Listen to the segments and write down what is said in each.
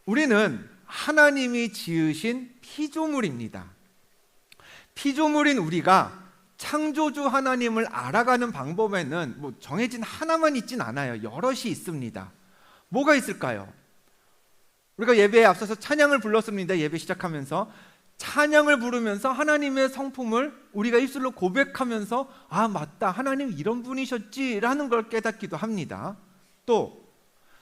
우리는 하나님이 지으신 피조물입니다. 피조물인 우리가 창조주 하나님을 알아가는 방법에는 정해진 하나만 있진 않아요. 여럿이 있습니다. 뭐가 있을까요? 우리가 예배에 앞서서 찬양을 불렀습니다. 예배 시작하면서 찬양을 부르면서 하나님의 성품을 우리가 입술로 고백하면서 아 맞다, 하나님 이런 분이셨지라는 걸 깨닫기도 합니다. 또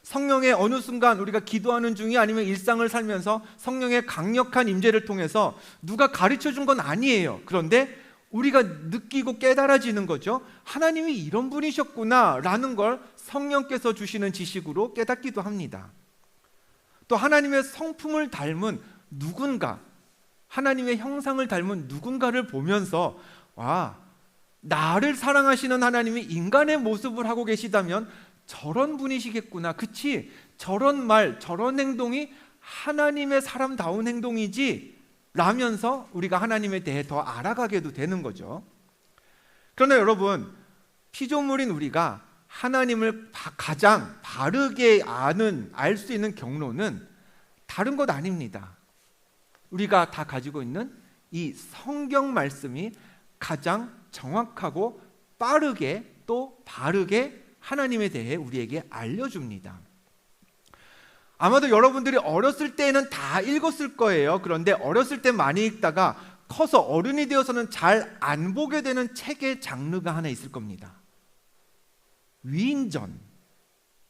성령의 어느 순간 우리가 기도하는 중이 아니면 일상을 살면서 성령의 강력한 임재를 통해서 누가 가르쳐 준 건 아니에요. 그런데 우리가 느끼고 깨달아지는 거죠. 하나님이 이런 분이셨구나 라는 걸 성령께서 주시는 지식으로 깨닫기도 합니다. 또 하나님의 성품을 닮은 누군가, 하나님의 형상을 닮은 누군가를 보면서 와, 나를 사랑하시는 하나님이 인간의 모습을 하고 계시다면 저런 분이시겠구나. 그치? 저런 말, 저런 행동이 하나님의 사람다운 행동이지 라면서 우리가 하나님에 대해 더 알아가게도 되는 거죠. 그러나 여러분, 피조물인 우리가 하나님을 가장 바르게 알 수 있는 경로는 다른 것 아닙니다. 우리가 다 가지고 있는 이 성경 말씀이 가장 정확하고 빠르게 또 바르게 하나님에 대해 우리에게 알려줍니다. 아마도 여러분들이 어렸을 때에는 다 읽었을 거예요. 그런데 어렸을 때 많이 읽다가 커서 어른이 되어서는 잘 안 보게 되는 책의 장르가 하나 있을 겁니다. 위인전.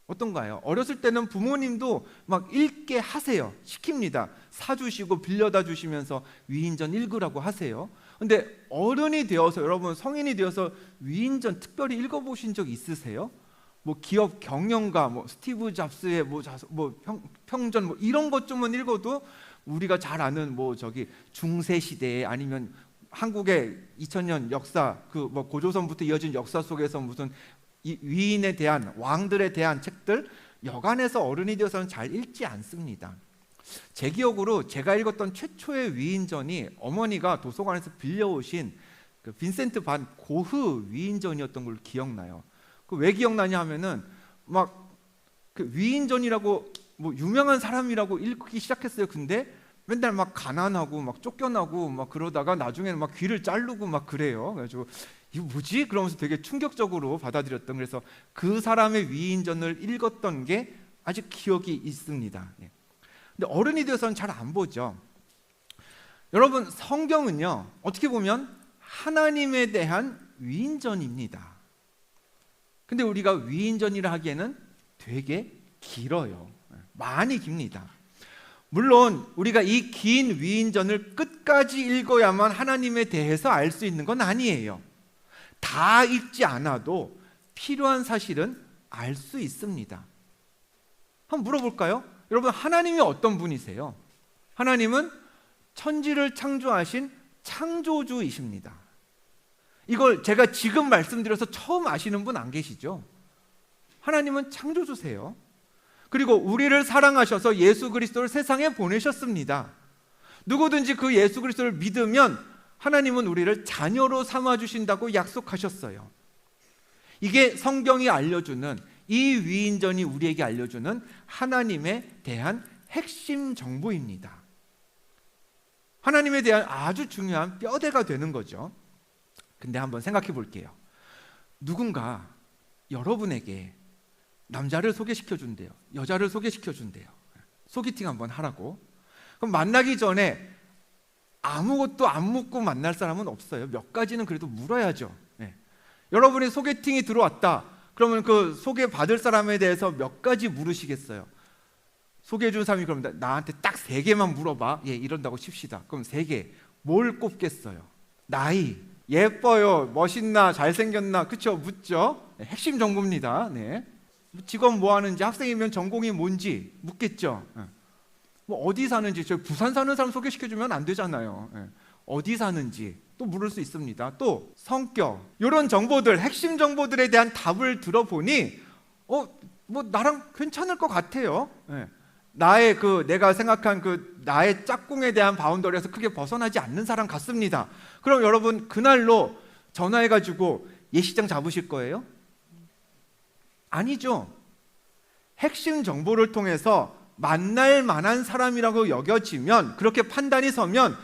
어떤가요? 어렸을 때는 부모님도 막 읽게 하세요. 시킵니다. 사주시고 빌려다 주시면서 위인전 읽으라고 하세요. 근데 어른이 되어서, 여러분 성인이 되어서 위인전 특별히 읽어보신 적 있으세요? 기업 경영가, 스티브 잡스의 평전 이런 것 좀은 읽어도 우리가 잘 아는 중세 시대에 아니면 한국의 2000년 역사 고조선부터 이어진 역사 속에서 무슨 위인에 대한, 왕들에 대한 책들 여간해서 어른이 되어서는 잘 읽지 않습니다. 제 기억으로 제가 읽었던 최초의 위인전이 어머니가 도서관에서 빌려오신 그 빈센트 반 고흐 위인전이었던 걸로 기억나요. 왜 기억나냐 하면은 그 위인전이라고 유명한 사람이라고 읽기 시작했어요. 근데 맨날 가난하고 쫓겨나고 그러다가 나중에는 귀를 자르고 그래요. 그래가지고 이거 뭐지? 그러면서 되게 충격적으로 받아들였던, 그래서 그 사람의 위인전을 읽었던 게 아직 기억이 있습니다. 근데 어른이 되어서는 잘 안 보죠. 여러분, 성경은요 어떻게 보면 하나님에 대한 위인전입니다. 근데 우리가 위인전이라 하기에는 되게 길어요. 많이 깁니다. 물론 우리가 이 긴 위인전을 끝까지 읽어야만 하나님에 대해서 알 수 있는 건 아니에요. 다 읽지 않아도 필요한 사실은 알 수 있습니다. 한번 물어볼까요? 여러분, 하나님이 어떤 분이세요? 하나님은 천지를 창조하신 창조주이십니다. 이걸 제가 지금 말씀드려서 처음 아시는 분 안 계시죠? 하나님은 창조주세요. 그리고 우리를 사랑하셔서 예수 그리스도를 세상에 보내셨습니다. 누구든지 그 예수 그리스도를 믿으면 하나님은 우리를 자녀로 삼아주신다고 약속하셨어요. 이게 성경이 알려주는, 이 위인전이 우리에게 알려주는 하나님에 대한 핵심 정보입니다. 하나님에 대한 아주 중요한 뼈대가 되는 거죠. 근데 한번 생각해 볼게요. 누군가 여러분에게 남자를 소개시켜 준대요. 여자를 여자시켜 준대요. 소개팅 한번 하라고. 그럼 만나기 전에 아무것도 안 묻고 만날 사람은 없어요. 몇 가지는 그래도 물어야죠. 여러분이 소개팅이 들어왔다. 그러면 그 소개받을 사람에 대해서 몇 가지 물으시겠어요? 소개해 준 사람이 그러면 나한테 딱 3개만 물어봐. 이런다고 칩시다. 그럼 3개. 뭘 꼽겠어요? 나이, 예뻐요, 멋있나, 잘생겼나, 그쵸? 묻죠? 핵심 정보입니다. 직업 뭐 하는지, 학생이면 전공이 뭔지 묻겠죠. 어디 사는지, 저 부산 사는 사람 소개시켜주면 안 되잖아요. 어디 사는지 또 물을 수 있습니다. 또 성격, 이런 정보들, 핵심 정보들에 대한 답을 들어보니 나랑 괜찮을 것 같아요. 나의 내가 생각한 나의 짝꿍에 대한 바운더리에서 크게 벗어나지 않는 사람 같습니다. 그럼 여러분, 그날로 전화해가지고 예식장 잡으실 거예요? 아니죠. 핵심 정보를 통해서 만날 만한 사람이라고 여겨지면, 그렇게 판단이 서면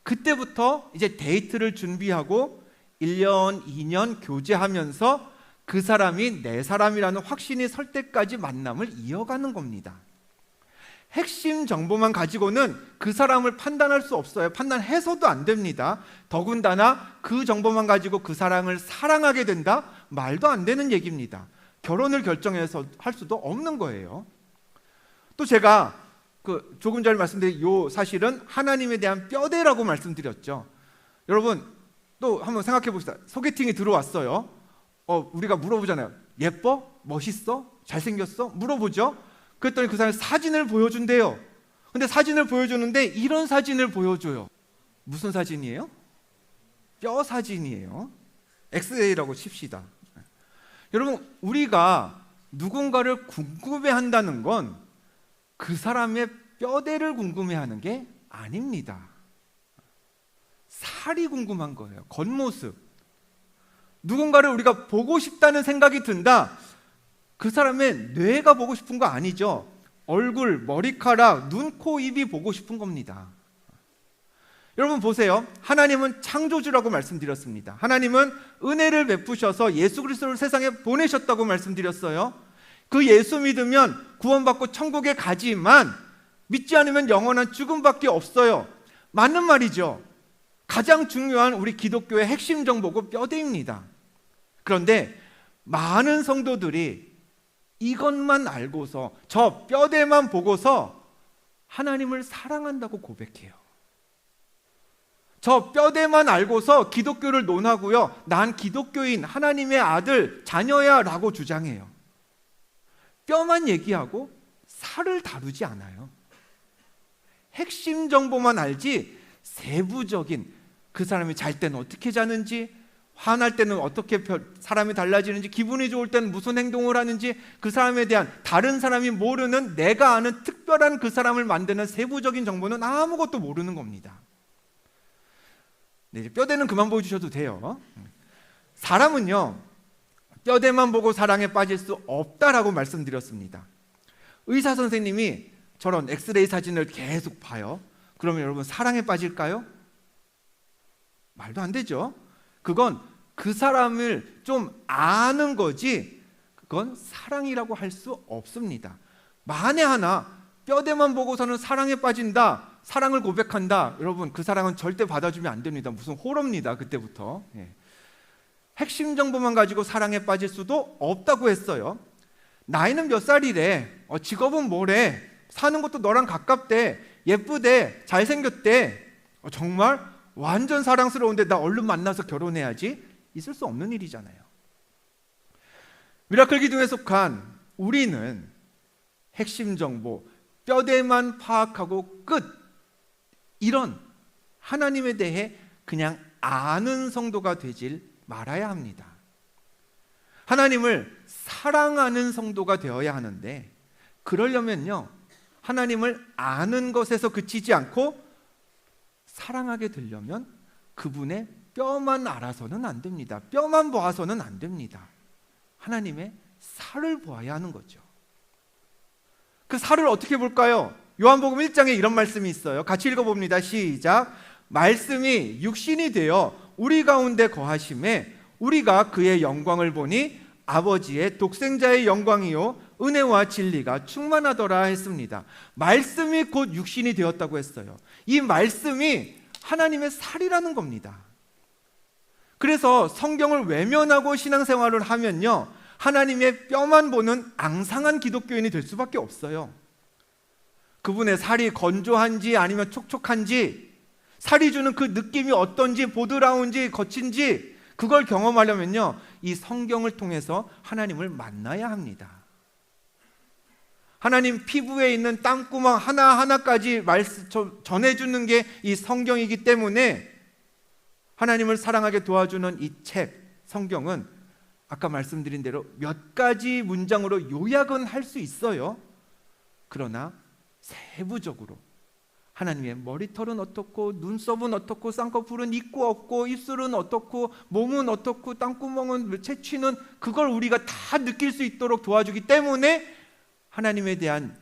그때부터 이제 데이트를 준비하고 1년, 2년 교제하면서 그 사람이 내 사람이라는 확신이 설 때까지 만남을 이어가는 겁니다. 핵심 정보만 가지고는 그 사람을 판단할 수 없어요. 판단해서도 안 됩니다. 더군다나 그 정보만 가지고 그 사람을 사랑하게 된다? 말도 안 되는 얘기입니다. 결혼을 결정해서 할 수도 없는 거예요. 또 제가 조금 전에 말씀드린 요 사실은 하나님에 대한 뼈대라고 말씀드렸죠. 여러분 또 한번 생각해 봅시다. 소개팅이 들어왔어요. 우리가 물어보잖아요. 예뻐? 멋있어? 잘생겼어? 물어보죠. 그랬더니 그 사람이 사진을 보여준대요. 근데 사진을 보여주는데 이런 사진을 보여줘요. 무슨 사진이에요? 뼈 사진이에요. 엑스레이라고 칩시다. 여러분, 우리가 누군가를 궁금해한다는 건 그 사람의 뼈대를 궁금해하는 게 아닙니다. 살이 궁금한 거예요. 겉모습. 누군가를 우리가 보고 싶다는 생각이 든다. 그 사람의 뇌가 보고 싶은 거 아니죠. 얼굴, 머리카락, 눈, 코, 입이 보고 싶은 겁니다. 여러분 보세요. 하나님은 창조주라고 말씀드렸습니다. 하나님은 은혜를 베푸셔서 예수 그리스도를 세상에 보내셨다고 말씀드렸어요. 그 예수 믿으면 구원받고 천국에 가지만 믿지 않으면 영원한 죽음밖에 없어요. 맞는 말이죠. 가장 중요한 우리 기독교의 핵심 정보고 뼈대입니다. 그런데 많은 성도들이 이것만 알고서, 저 뼈대만 보고서 하나님을 사랑한다고 고백해요. 저 뼈대만 알고서 기독교를 논하고요, 난 기독교인, 하나님의 아들, 자녀야 라고 주장해요. 뼈만 얘기하고 살을 다루지 않아요. 핵심 정보만 알지 세부적인, 그 사람이 잘 때는 어떻게 자는지, 화날 때는 어떻게 사람이 달라지는지, 기분이 좋을 때는 무슨 행동을 하는지, 그 사람에 대한 다른 사람이 모르는, 내가 아는 특별한 그 사람을 만드는 세부적인 정보는 아무것도 모르는 겁니다. 네, 뼈대는 그만 보여주셔도 돼요. 사람은요, 뼈대만 보고 사랑에 빠질 수 없다라고 말씀드렸습니다. 의사 선생님이 저런 엑스레이 사진을 계속 봐요. 그러면 여러분 사랑에 빠질까요? 말도 안 되죠. 그건 그 사람을 좀 아는 거지, 그건 사랑이라고 할 수 없습니다. 만에 하나 뼈대만 보고서는 사랑에 빠진다, 사랑을 고백한다, 여러분 그 사랑은 절대 받아주면 안 됩니다. 무슨 호러입니다. 그때부터. 핵심 정보만 가지고 사랑에 빠질 수도 없다고 했어요. 나이는 몇 살이래, 직업은 뭐래, 사는 것도 너랑 가깝대, 예쁘대, 잘생겼대, 정말 완전 사랑스러운데 나 얼른 만나서 결혼해야지, 있을 수 없는 일이잖아요. 미라클 기둥에 속한 우리는 핵심 정보, 뼈대만 파악하고 끝, 이런 하나님에 대해 그냥 아는 성도가 되질 말아야 합니다. 하나님을 사랑하는 성도가 되어야 하는데, 그러려면요, 하나님을 아는 것에서 그치지 않고 사랑하게 되려면 그분의 뼈만 알아서는 안 됩니다. 뼈만 보아서는 안 됩니다. 하나님의 살을 보아야 하는 거죠. 그 살을 어떻게 볼까요? 요한복음 1장에 이런 말씀이 있어요. 같이 읽어봅니다. 시작. 말씀이 육신이 되어 우리 가운데 거하심에 우리가 그의 영광을 보니 아버지의 독생자의 영광이요 은혜와 진리가 충만하더라 했습니다. 말씀이 곧 육신이 되었다고 했어요. 이 말씀이 하나님의 살이라는 겁니다. 그래서 성경을 외면하고 신앙생활을 하면요, 하나님의 뼈만 보는 앙상한 기독교인이 될 수밖에 없어요. 그분의 살이 건조한지 아니면 촉촉한지, 살이 주는 그 느낌이 어떤지, 보드라운지 거친지, 그걸 경험하려면요, 이 성경을 통해서 하나님을 만나야 합니다. 하나님 피부에 있는 땀구멍 하나하나까지 전해주는 게 이 성경이기 때문에 하나님을 사랑하게 도와주는 이 책, 성경은 아까 말씀드린 대로 몇 가지 문장으로 요약은 할 수 있어요. 그러나 세부적으로 하나님의 머리털은 어떻고, 눈썹은 어떻고, 쌍꺼풀은 있고 없고, 입술은 어떻고, 몸은 어떻고, 땀구멍은, 채취는, 그걸 우리가 다 느낄 수 있도록 도와주기 때문에 하나님에 대한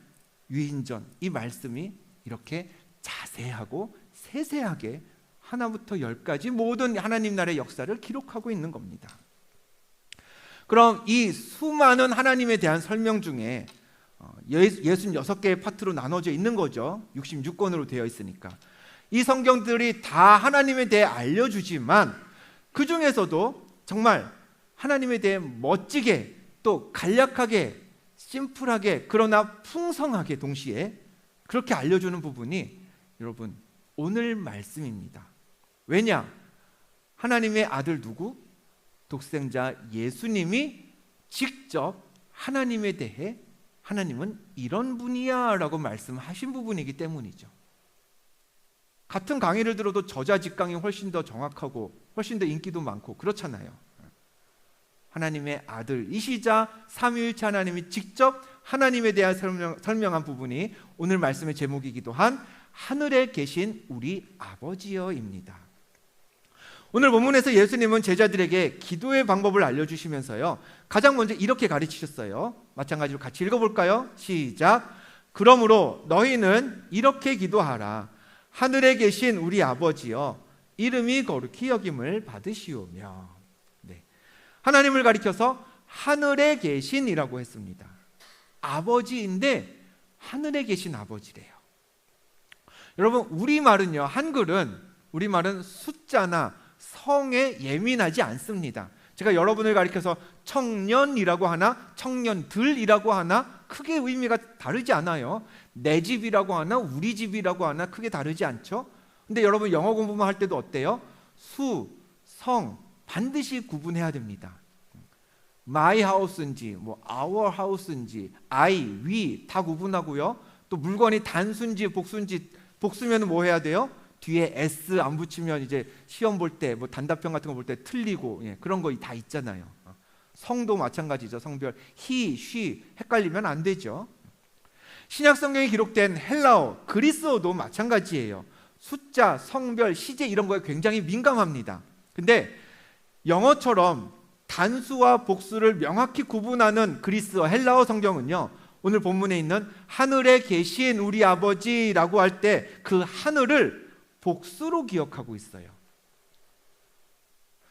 위인전 이 말씀이 이렇게 자세하고 세세하게 하나부터 열까지 모든 하나님 나라의 역사를 기록하고 있는 겁니다. 그럼 이 수많은 하나님에 대한 설명 중에 66개의 파트로 나눠져 있는 거죠. 66권으로 되어 있으니까. 이 성경들이 다 하나님에 대해 알려주지만 그 중에서도 정말 하나님에 대해 멋지게 또 간략하게 심플하게 그러나 풍성하게 동시에 그렇게 알려주는 부분이 여러분 오늘 말씀입니다. 왜냐? 하나님의 아들 누구? 독생자 예수님이 직접 하나님에 대해 하나님은 이런 분이야 라고 말씀하신 부분이기 때문이죠. 같은 강의를 들어도 저자직강이 훨씬 더 정확하고 훨씬 더 인기도 많고 그렇잖아요. 하나님의 아들이시자 삼위일체 하나님이 직접 하나님에 대한 설명한 부분이 오늘 말씀의 제목이기도 한 하늘에 계신 우리 아버지여입니다. 오늘 본문에서 예수님은 제자들에게 기도의 방법을 알려주시면서요 가장 먼저 이렇게 가르치셨어요. 마찬가지로 같이 읽어볼까요? 시작. 그러므로 너희는 이렇게 기도하라. 하늘에 계신 우리 아버지여 이름이 거룩히 여김을 받으시오며. 네. 하나님을 가리켜서 하늘에 계신이라고 했습니다. 아버지인데 하늘에 계신 아버지래요. 여러분 우리말은요 우리말은 숫자나 성에 예민하지 않습니다. 제가 여러분을 가리켜서 청년이라고 하나 청년들이라고 하나 크게 의미가 다르지 않아요. 내 집이라고 하나 우리 집이라고 하나 크게 다르지 않죠. 근데 여러분 영어 공부만 할 때도 어때요? 수, 성 반드시 구분해야 됩니다. my house인지 our house인지 I, we 다 구분하고요. 또 물건이 단수인지 복수인지 복수면 뭐 해야 돼요? 뒤에 S 안 붙이면 이제 시험 볼 때 단답형 같은 거 볼 때 틀리고 그런 거 다 있잖아요. 성도 마찬가지죠. 성별 he, she 헷갈리면 안 되죠. 신약 성경에 기록된 헬라어, 그리스어도 마찬가지예요. 숫자, 성별, 시제 이런 거에 굉장히 민감합니다. 근데 영어처럼 단수와 복수를 명확히 구분하는 그리스어, 헬라어 성경은요 오늘 본문에 있는 하늘에 계신 우리 아버지라고 할 때 그 하늘을 복수로 기억하고 있어요.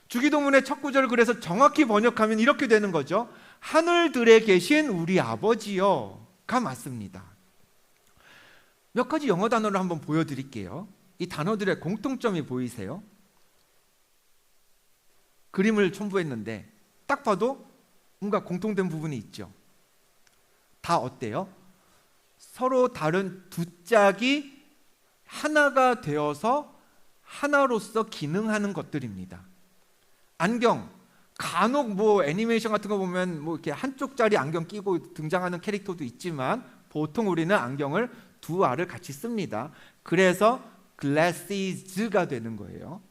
주기도문의 첫 구절을 그래서 정확히 번역하면 이렇게 되는 거죠. 하늘들에 계신 우리 아버지여가 맞습니다. 몇 가지 영어 단어를 한번 보여드릴게요. 이 단어들의 공통점이 보이세요? 그림을 첨부했는데 딱 봐도 뭔가 공통된 부분이 있죠. 다 어때요? 서로 다른 두 짝이 하나가 되어서 하나로서 기능하는 것들입니다. 안경, 간혹 애니메이션 같은 거 보면 이렇게 한쪽짜리 안경 끼고 등장하는 캐릭터도 있지만 보통 우리는 안경을 두 알을 같이 씁니다. 그래서 glasses가 되는 거예요.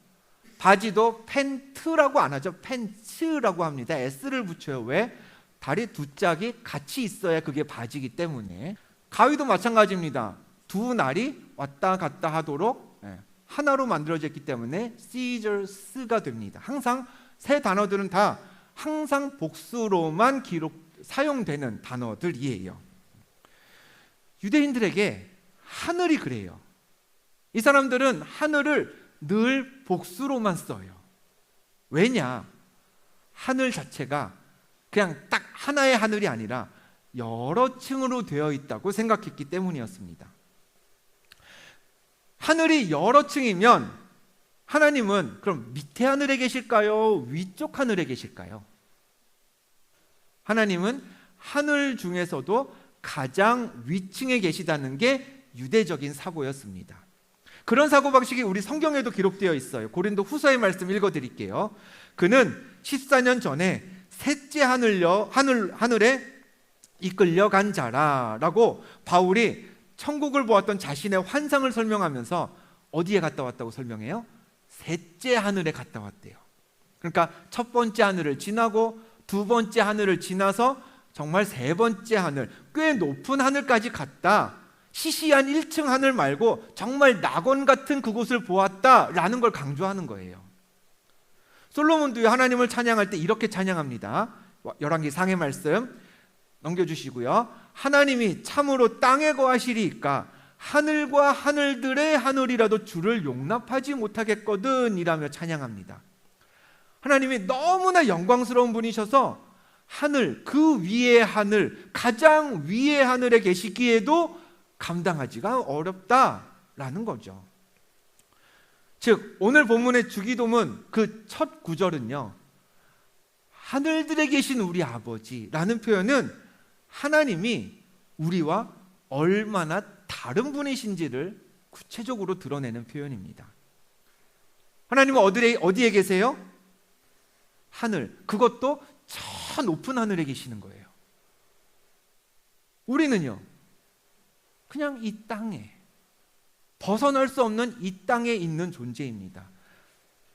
바지도 팬트라고 안 하죠. 팬츠라고 합니다. S를 붙여요. 왜? 다리 두 짝이 같이 있어야 그게 바지이기 때문에. 가위도 마찬가지입니다. 두 날이 왔다 갔다 하도록 하나로 만들어졌기 때문에 scissors가 됩니다. 항상 세 단어들은 다 항상 복수로만 사용되는 단어들이에요. 유대인들에게 하늘이 그래요. 이 사람들은 하늘을 늘 복수로만 써요. 왜냐? 하늘 자체가 그냥 딱 하나의 하늘이 아니라 여러 층으로 되어 있다고 생각했기 때문이었습니다. 하늘이 여러 층이면 하나님은 그럼 밑에 하늘에 계실까요? 위쪽 하늘에 계실까요? 하나님은 하늘 중에서도 가장 위층에 계시다는 게 유대적인 사고였습니다. 그런 사고방식이 우리 성경에도 기록되어 있어요. 고린도 후서의 말씀 읽어드릴게요. 그는 14년 전에 셋째 하늘에 이끌려간 자라 라고 바울이 천국을 보았던 자신의 환상을 설명하면서 어디에 갔다 왔다고 설명해요? 셋째 하늘에 갔다 왔대요. 그러니까 첫 번째 하늘을 지나고 두 번째 하늘을 지나서 정말 세 번째 하늘, 꽤 높은 하늘까지 갔다. 시시한 1층 하늘 말고 정말 낙원 같은 그곳을 보았다라는 걸 강조하는 거예요. 솔로몬도 하나님을 찬양할 때 이렇게 찬양합니다. 열왕기 상의 말씀. 넘겨주시고요. 하나님이 참으로 땅에 거하시리이까 하늘과 하늘들의 하늘이라도 주를 용납하지 못하겠거든 이라며 찬양합니다. 하나님이 너무나 영광스러운 분이셔서 하늘, 그 위의 하늘, 가장 위의 하늘에 계시기에도 감당하기가 어렵다라는 거죠. 즉 오늘 본문의 주기도문 그 첫 구절은요, 하늘들에 계신 우리 아버지라는 표현은 하나님이 우리와 얼마나 다른 분이신지를 구체적으로 드러내는 표현입니다. 하나님은 어디에 계세요? 하늘, 그것도 저 높은 하늘에 계시는 거예요. 우리는요, 그냥 이 땅에, 벗어날 수 없는 이 땅에 있는 존재입니다.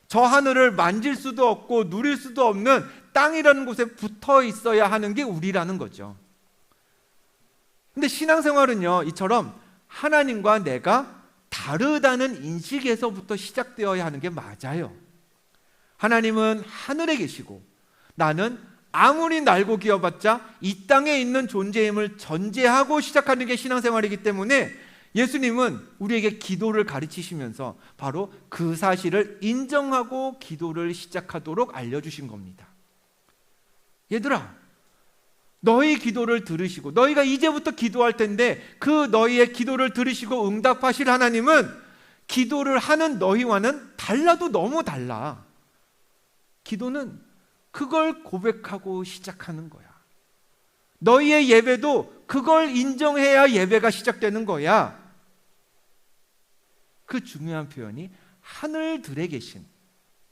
저 하늘을 만질 수도 없고 누릴 수도 없는 땅이라는 곳에 붙어 있어야 하는 게 우리라는 거죠. 근데 신앙생활은요, 이처럼 하나님과 내가 다르다는 인식에서부터 시작되어야 하는 게 맞아요. 하나님은 하늘에 계시고 나는 아무리 날고 기어봤자 이 땅에 있는 존재임을 전제하고 시작하는 게 신앙생활이기 때문에 예수님은 우리에게 기도를 가르치시면서 바로 그 사실을 인정하고 기도를 시작하도록 알려주신 겁니다. 얘들아, 너희 기도를 들으시고 너희가 이제부터 기도할 텐데 그 너희의 기도를 들으시고 응답하실 하나님은 기도를 하는 너희와는 달라도 너무 달라. 기도는 그걸 고백하고 시작하는 거야. 너희의 예배도 그걸 인정해야 예배가 시작되는 거야. 그 중요한 표현이 하늘들에 계신,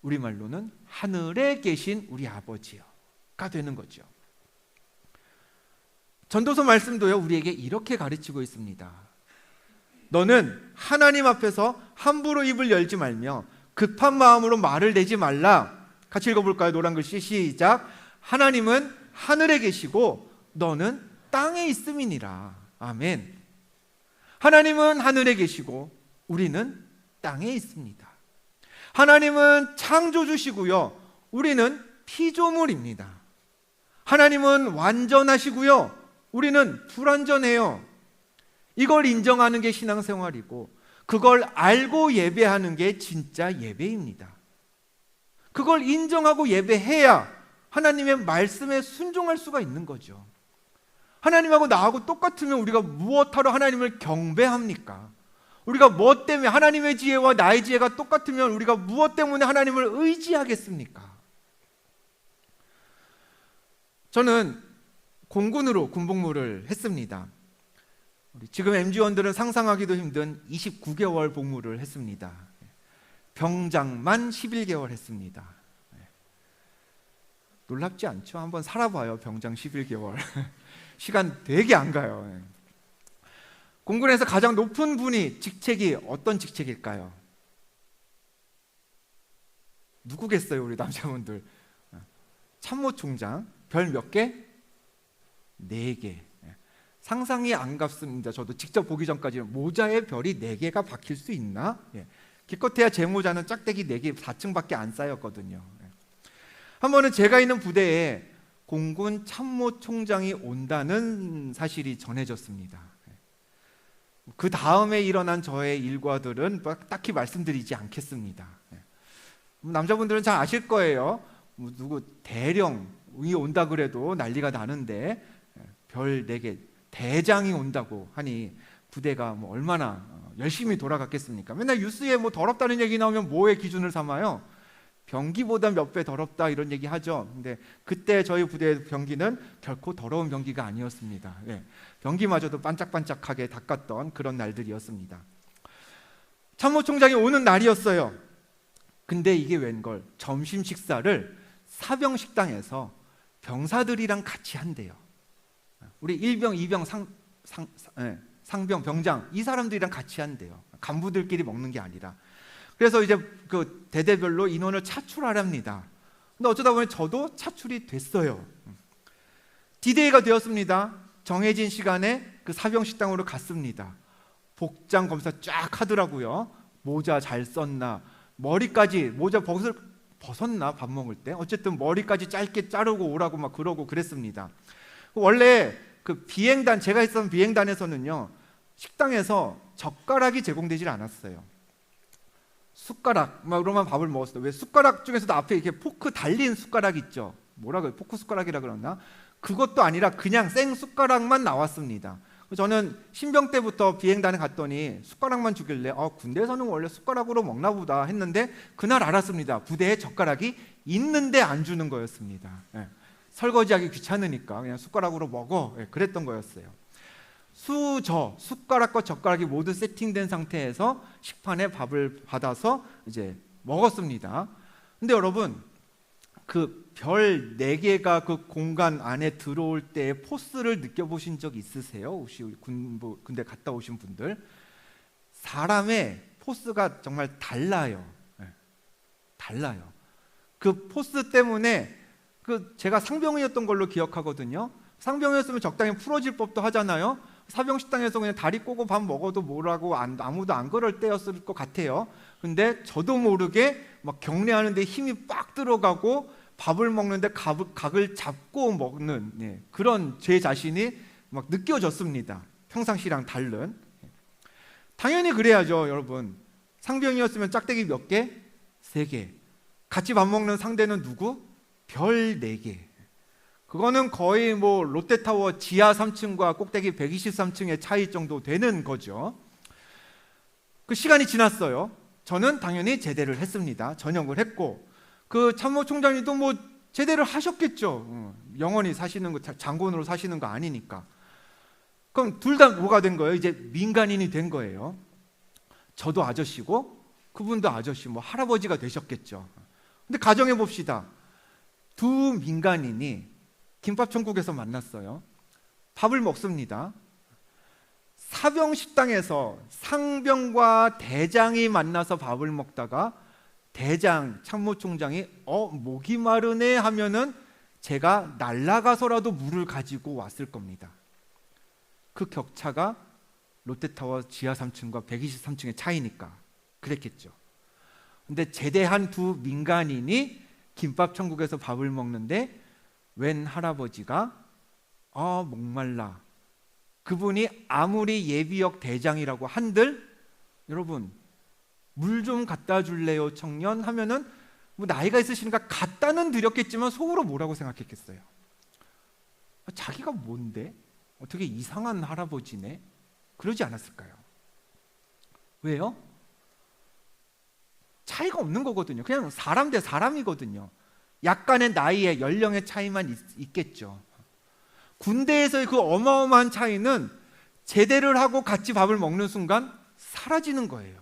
우리말로는 하늘에 계신 우리 아버지요가 되는 거죠. 전도서 말씀도요, 우리에게 이렇게 가르치고 있습니다. 너는 하나님 앞에서 함부로 입을 열지 말며 급한 마음으로 말을 내지 말라. 같이 읽어볼까요? 노란 글씨 시작. 하나님은 하늘에 계시고 너는 땅에 있음이니라. 아멘. 하나님은 하늘에 계시고 우리는 땅에 있습니다. 하나님은 창조주시고요, 우리는 피조물입니다. 하나님은 완전하시고요, 우리는 불완전해요. 이걸 인정하는 게 신앙생활이고 그걸 알고 예배하는 게 진짜 예배입니다. 그걸 인정하고 예배해야 하나님의 말씀에 순종할 수가 있는 거죠. 하나님하고 나하고 똑같으면 우리가 무엇하러 하나님을 경배합니까? 우리가 무엇 때문에, 하나님의 지혜와 나의 지혜가 똑같으면 우리가 무엇 때문에 하나님을 의지하겠습니까? 저는 공군으로 군복무를 했습니다. 지금 MG원들은 상상하기도 힘든 29개월 복무를 했습니다. 병장만 11개월 했습니다. 놀랍지 않죠? 한번 살아봐요. 병장 11개월. 시간 되게 안 가요. 공군에서 가장 높은 분이 직책이 어떤 직책일까요? 누구겠어요, 우리 남자분들? 참모총장. 별 몇 개? 4개. 상상이 안 갔습니다. 저도 직접 보기 전까지 모자에 별이 4개가 박힐 수 있나? 기껏해야 제 모자는 짝대기 4개, 4층밖에 안 쌓였거든요. 한 번은 제가 있는 부대에 공군 참모총장이 온다는 사실이 전해졌습니다. 그 다음에 일어난 저의 일과들은 딱히 말씀드리지 않겠습니다. 남자분들은 잘 아실 거예요. 누구 대령이 온다 그래도 난리가 나는데 별 4개 대장이 온다고 하니 부대가 얼마나 열심히 돌아갔겠습니까? 맨날 뉴스에 더럽다는 얘기 나오면 뭐의 기준을 삼아요? 변기보다 몇 배 더럽다 이런 얘기 하죠. 근데 그때 저희 부대의 변기는 결코 더러운 변기가 아니었습니다. 변기마저도 반짝반짝하게 닦았던 그런 날들이었습니다. 참모총장이 오는 날이었어요. 근데 이게 웬걸, 점심 식사를 사병식당에서 병사들이랑 같이 한대요. 우리 1병, 2병, 상병, 병장 이 사람들이랑 같이 한대요. 간부들끼리 먹는 게 아니라. 그래서 이제 그 대대별로 인원을 차출하랍니다. 근데 어쩌다 보니 저도 차출이 됐어요. 디데이가 되었습니다. 정해진 시간에 그 사병식당으로 갔습니다. 복장 검사 쫙 하더라고요. 모자 잘 썼나, 머리까지 모자 벗었나 밥 먹을 때, 어쨌든 머리까지 짧게 자르고 오라고 막 그러고 그랬습니다. 원래 그 비행단, 제가 있었던 비행단에서는요, 식당에서 젓가락이 제공되질 않았어요. 숟가락 막으로만 밥을 먹었어요. 왜 숟가락 중에서도 앞에 이렇게 포크 달린 숟가락 있죠? 뭐라 그래요? 포크 숟가락이라 그러나? 그것도 아니라 그냥 생 숟가락만 나왔습니다. 저는 신병 때부터 비행단에 갔더니 숟가락만 주길래 군대에서는 원래 숟가락으로 먹나 보다 했는데, 그날 알았습니다. 부대에 젓가락이 있는데 안 주는 거였습니다. 예. 설거지하기 귀찮으니까 그냥 숟가락으로 먹어. 예, 그랬던 거였어요. 숟가락과 젓가락이 모두 세팅된 상태에서 식판에 밥을 받아서 이제 먹었습니다. 근데 여러분, 그 별 4개가 그 공간 안에 들어올 때의 포스를 느껴보신 적 있으세요? 혹시 군대 갔다 오신 분들? 사람의 포스가 정말 달라요. 네. 달라요. 그 포스 때문에 제가 상병이었던 걸로 기억하거든요. 상병이었으면 적당히 풀어질 법도 하잖아요. 사병식당에서 그냥 다리 꼬고 밥 먹어도 뭐라고 아무도 안 그럴 때였을 것 같아요. 근데 저도 모르게 막 격려하는데 힘이 빡 들어가고 밥을 먹는데 각을 잡고 먹는 그런 제 자신이 막 느껴졌습니다. 평상시랑 다른. 당연히 그래야죠, 여러분. 상병이었으면 짝대기 몇 개? 3개. 같이 밥 먹는 상대는 누구? 별 4개. 그거는 거의 뭐 롯데타워 지하 3층과 꼭대기 123층의 차이 정도 되는 거죠. 그 시간이 지났어요. 저는 당연히 제대를 했습니다. 전역을 했고, 그 참모총장님도 뭐 제대를 하셨겠죠. 영원히 사시는 거, 장군으로 사시는 거 아니니까. 그럼 둘 다 뭐가 된 거예요? 이제 민간인이 된 거예요. 저도 아저씨고 그분도 아저씨, 뭐 할아버지가 되셨겠죠. 근데 가정해 봅시다. 두 민간인이 김밥천국에서 만났어요. 밥을 먹습니다. 사병식당에서 상병과 대장이 만나서 밥을 먹다가 대장, 참모총장이 목이 마르네 하면은 제가 날아가서라도 물을 가지고 왔을 겁니다. 그 격차가 롯데타워 지하 3층과 123층의 차이니까 그랬겠죠. 근데 제대한 두 민간인이 김밥천국에서 밥을 먹는데 웬 할아버지가 목말라. 그분이 아무리 예비역 대장이라고 한들, 여러분, 물 좀 갖다 줄래요 청년 하면은 뭐 나이가 있으시니까 갖다는 드렸겠지만 속으로 뭐라고 생각했겠어요? 자기가 뭔데? 어떻게 이상한 할아버지네? 그러지 않았을까요? 왜요? 차이가 없는 거거든요. 그냥 사람 대 사람이거든요. 약간의 나이에 연령의 차이만 있겠죠. 군대에서의 그 어마어마한 차이는 제대를 하고 같이 밥을 먹는 순간 사라지는 거예요.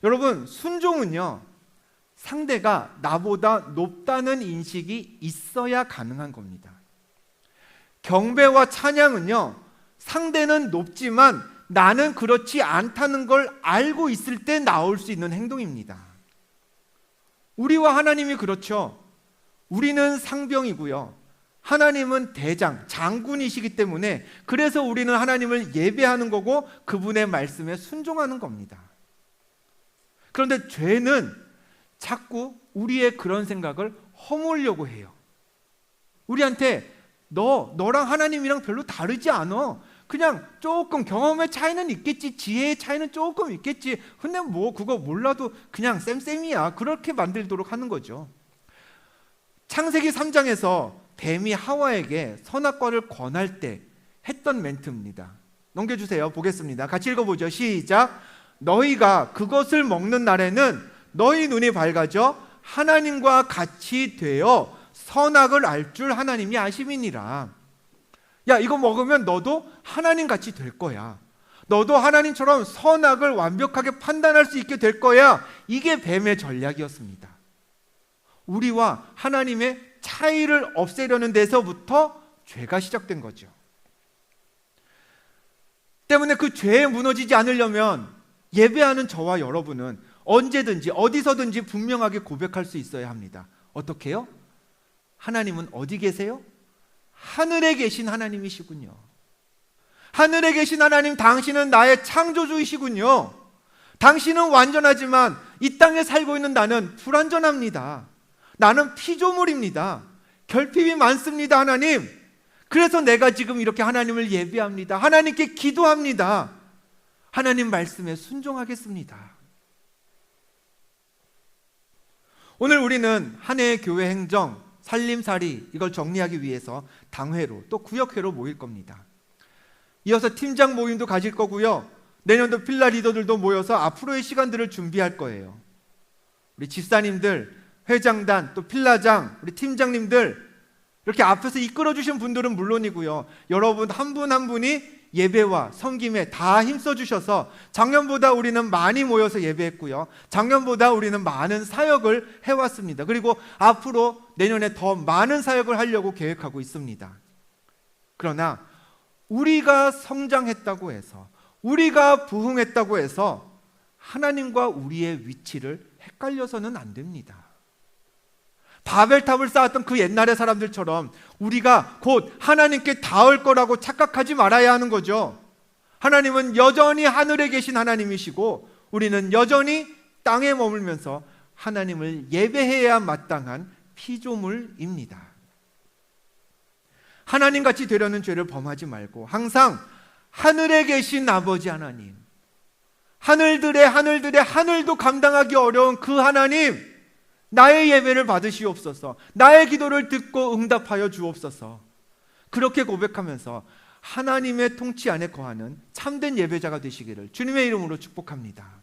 여러분, 순종은요, 상대가 나보다 높다는 인식이 있어야 가능한 겁니다. 경배와 찬양은요, 상대는 높지만 나는 그렇지 않다는 걸 알고 있을 때 나올 수 있는 행동입니다. 우리와 하나님이 그렇죠. 우리는 상병이고요, 하나님은 대장, 장군이시기 때문에 그래서 우리는 하나님을 예배하는 거고 그분의 말씀에 순종하는 겁니다. 그런데 죄는 자꾸 우리의 그런 생각을 허물려고 해요. 우리한테 너랑 하나님이랑 별로 다르지 않아. 그냥 조금 경험의 차이는 있겠지, 지혜의 차이는 조금 있겠지. 근데 뭐 그거 몰라도 그냥 쌤쌤이야. 그렇게 만들도록 하는 거죠. 창세기 3장에서 뱀이 하와에게 선악과를 권할 때 했던 멘트입니다. 넘겨주세요. 보겠습니다. 같이 읽어보죠. 시작. 너희가 그것을 먹는 날에는 너희 눈이 밝아져 하나님과 같이 되어 선악을 알 줄 하나님이 아심이니라. 야, 이거 먹으면 너도 하나님 같이 될 거야. 너도 하나님처럼 선악을 완벽하게 판단할 수 있게 될 거야. 이게 뱀의 전략이었습니다. 우리와 하나님의 차이를 없애려는 데서부터 죄가 시작된 거죠. 때문에 그 죄에 무너지지 않으려면 예배하는 저와 여러분은 언제든지 어디서든지 분명하게 고백할 수 있어야 합니다. 어떻게요? 하나님은 어디 계세요? 하늘에 계신 하나님이시군요. 하늘에 계신 하나님, 당신은 나의 창조주이시군요. 당신은 완전하지만 이 땅에 살고 있는 나는 불완전합니다. 나는 피조물입니다. 결핍이 많습니다. 하나님, 그래서 내가 지금 이렇게 하나님을 예배합니다. 하나님께 기도합니다. 하나님 말씀에 순종하겠습니다. 오늘 우리는 한 해의 교회 행정, 살림살이 이걸 정리하기 위해서 당회로 또 구역회로 모일 겁니다. 이어서 팀장 모임도 가질 거고요. 내년도 필라 리더들도 모여서 앞으로의 시간들을 준비할 거예요. 우리 집사님들, 회장단, 또 필라장, 우리 팀장님들 이렇게 앞에서 이끌어 주신 분들은 물론이고요. 여러분 한 분 한 분이 예배와 섬김에 다 힘써 주셔서 작년보다 우리는 많이 모여서 예배했고요. 작년보다 우리는 많은 사역을 해왔습니다. 그리고 앞으로 내년에 더 많은 사역을 하려고 계획하고 있습니다. 그러나 우리가 성장했다고 해서, 우리가 부흥했다고 해서 하나님과 우리의 위치를 헷갈려서는 안 됩니다. 바벨탑을 쌓았던 그 옛날의 사람들처럼 우리가 곧 하나님께 닿을 거라고 착각하지 말아야 하는 거죠. 하나님은 여전히 하늘에 계신 하나님이시고 우리는 여전히 땅에 머물면서 하나님을 예배해야 마땅한 피조물입니다. 하나님같이 되려는 죄를 범하지 말고 항상 하늘에 계신 아버지 하나님, 하늘들의 하늘도 감당하기 어려운 그 하나님, 나의 예배를 받으시옵소서. 나의 기도를 듣고 응답하여 주옵소서. 그렇게 고백하면서 하나님의 통치 안에 거하는 참된 예배자가 되시기를 주님의 이름으로 축복합니다.